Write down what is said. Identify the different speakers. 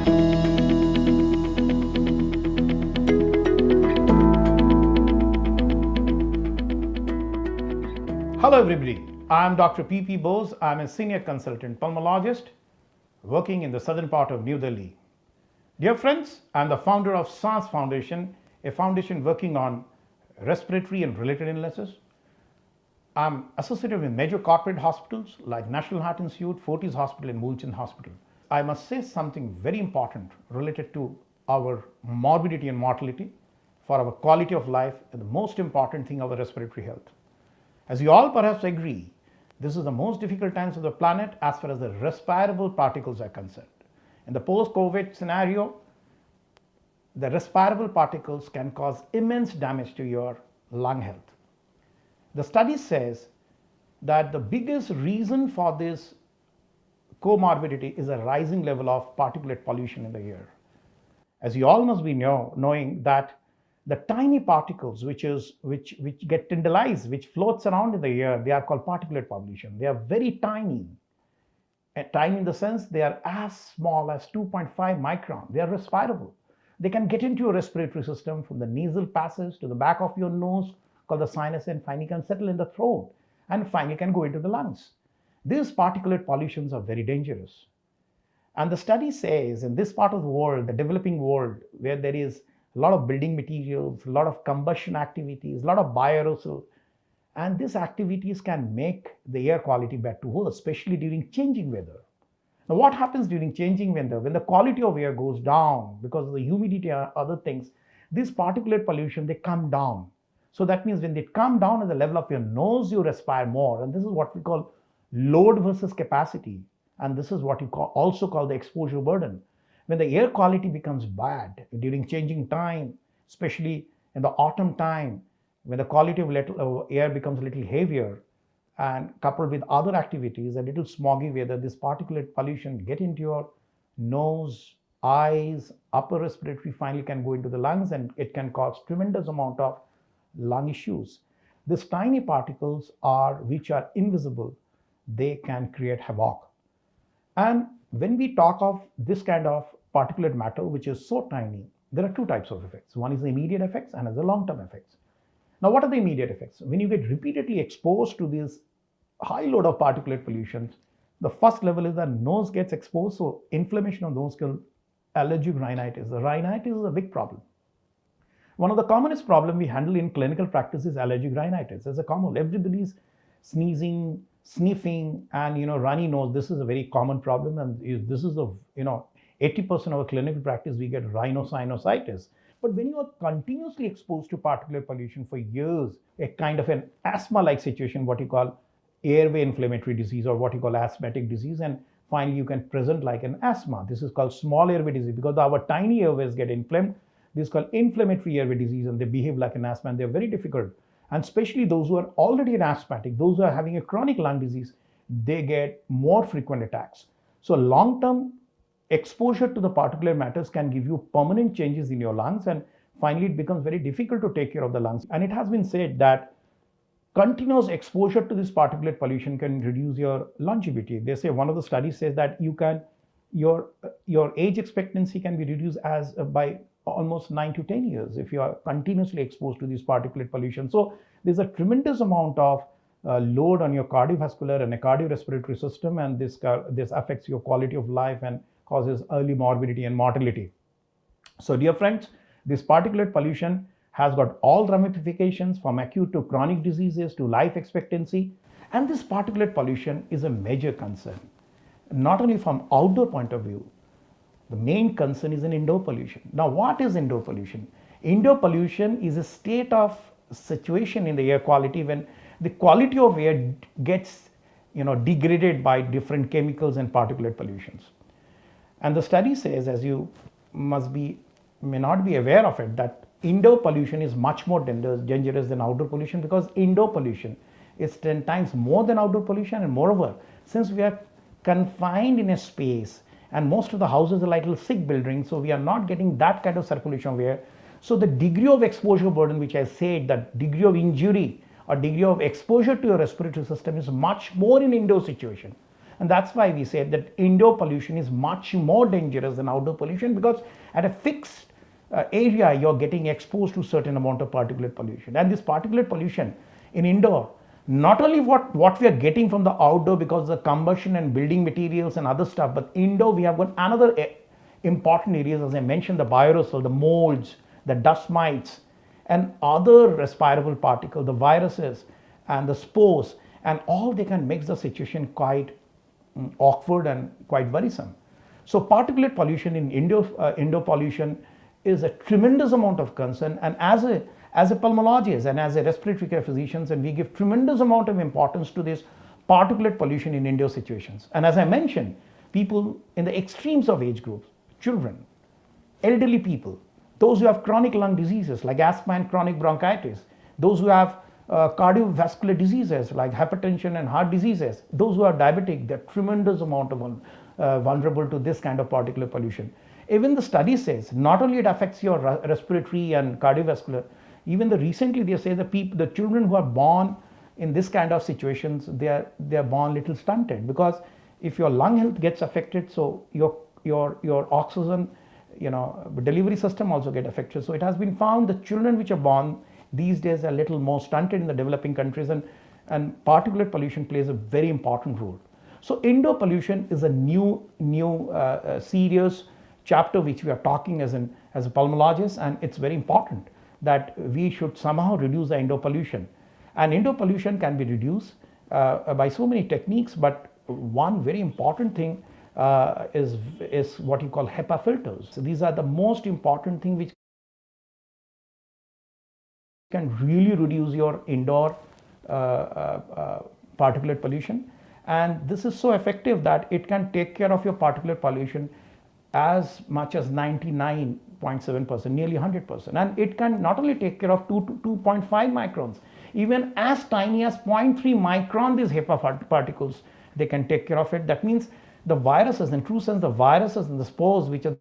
Speaker 1: Hello everybody, I am Dr. P.P. Bose. I am a senior consultant pulmonologist working in the southern part of New Delhi. Dear friends, I am the founder of SANS Foundation, a foundation working on respiratory and related illnesses. I am associated with major corporate hospitals like National Heart Institute, Fortis Hospital and Mulchan Hospital. I must say something very important related to our morbidity and mortality for our quality of life and the most important thing, our respiratory health. As you all perhaps agree, this is the most difficult times of the planet as far as the respirable particles are concerned. In the post-COVID scenario, the respirable particles can cause immense damage to your lung health. The study says that the biggest reason for this comorbidity is a rising level of particulate pollution in the air. As you all must be knowing that the tiny particles which get tindalized, which floats around in the air, they are called particulate pollution. They are very tiny. Tiny in the sense they are as small as 2.5 micron. They are respirable. They can get into your respiratory system from the nasal passage to the back of your nose, called the sinus, and finally can settle in the throat and finally can go into the lungs. These particulate pollutions are very dangerous. And the study says in this part of the world, the developing world, where there is a lot of building materials, a lot of combustion activities, a lot of bioaerosol, and these activities can make the air quality bad to worse, especially during changing weather. Now, what happens during changing weather? When the quality of air goes down because of the humidity and other things, this particulate pollution, they come down. So that means when they come down at the level of your nose, you respire more. And this is what we call load versus capacity. And this is what you also call the exposure burden. When the air quality becomes bad during changing time, especially in the autumn time, when the quality of air becomes a little heavier and coupled with other activities, a little smoggy weather, this particulate pollution get into your nose, eyes, upper respiratory, finally can go into the lungs, and it can cause tremendous amount of lung issues. These tiny particles which are invisible, they can create havoc. And when we talk of this kind of particulate matter, which is so tiny, there are two types of effects. One is the immediate effects and the long-term effects. Now, what are the immediate effects? When you get repeatedly exposed to this high load of particulate pollution, the first level is that nose gets exposed, so inflammation of nose called allergic rhinitis. The rhinitis is a big problem. One of the commonest problems we handle in clinical practice is allergic rhinitis. It's a common, everybody's sneezing, sniffing, and runny nose. This is a very common problem, and this is 80% of our clinical practice we get rhinosinusitis. But when you are continuously exposed to particulate pollution for years, a kind of an asthma-like situation, what you call airway inflammatory disease or what you call asthmatic disease, and finally you can present like an asthma. This is called small airway disease because our tiny airways get inflamed. This is called inflammatory airway disease, and they behave like an asthma, and they're very difficult. And especially those who are already an asthmatic, those who are having a chronic lung disease, they get more frequent attacks. So long-term exposure to the particulate matters can give you permanent changes in your lungs, and finally it becomes very difficult to take care of the lungs. And it has been said that continuous exposure to this particulate pollution can reduce your longevity. They say one of the studies says that your age expectancy can be reduced by almost 9 to 10 years if you are continuously exposed to this particulate pollution. So there's a tremendous amount of load on your cardiovascular and a cardiorespiratory system, and this affects your quality of life and causes early morbidity and mortality. So dear friends, this particulate pollution has got all ramifications from acute to chronic diseases to life expectancy, and this particulate pollution is a major concern, not only from outdoor point of view. The main concern is in indoor pollution. Now, what is indoor pollution? Indoor pollution is a state of situation in the air quality when the quality of air gets degraded by different chemicals and particulate pollutions. And the study says, as you may not be aware of it, that indoor pollution is much more dangerous than outdoor pollution, because indoor pollution is 10 times more than outdoor pollution. And moreover, since we are confined in a space and most of the houses are like little thick buildings, so we are not getting that kind of circulation of air. So the degree of exposure burden, which I said, that degree of injury or degree of exposure to your respiratory system is much more in indoor situation. And that's why we say that indoor pollution is much more dangerous than outdoor pollution, because at a fixed area you're getting exposed to certain amount of particulate pollution. And this particulate pollution in indoor, not only what we are getting from the outdoor because of the combustion and building materials and other stuff, but indoor we have got another important areas, as I mentioned, the bioaerosol, the molds, the dust mites, and other respirable particles, the viruses and the spores, and all they can make the situation quite awkward and quite worrisome. So particulate pollution in indoor pollution is a tremendous amount of concern, and as a pulmonologist and as a respiratory care physicians, and we give tremendous amount of importance to this particulate pollution in indoor situations. And as I mentioned, people in the extremes of age groups, children, elderly people, those who have chronic lung diseases like asthma and chronic bronchitis, those who have cardiovascular diseases like hypertension and heart diseases, those who are diabetic, they're tremendous amount of vulnerable to this kind of particulate pollution. Even the study says not only it affects your respiratory and cardiovascular, even recently they say the children who are born in this kind of situations, they are born little stunted, because if your lung health gets affected, so your oxygen delivery system also get affected. So it has been found the children which are born these days are a little more stunted in the developing countries, and particulate pollution plays a very important role. So indoor pollution is a new serious chapter which we are talking as a pulmonologist, and it's very important that we should somehow reduce the indoor pollution. And indoor pollution can be reduced by so many techniques, but one very important thing is what you call HEPA filters. So these are the most important thing which can really reduce your indoor particulate pollution. And this is so effective that it can take care of your particulate pollution as much as 99.7%, nearly 100%. And it can not only take care of 2 to 2.5 microns, even as tiny as 0.3 micron, these HEPA particles, they can take care of it. That means the viruses, in true sense, the viruses and the spores, which are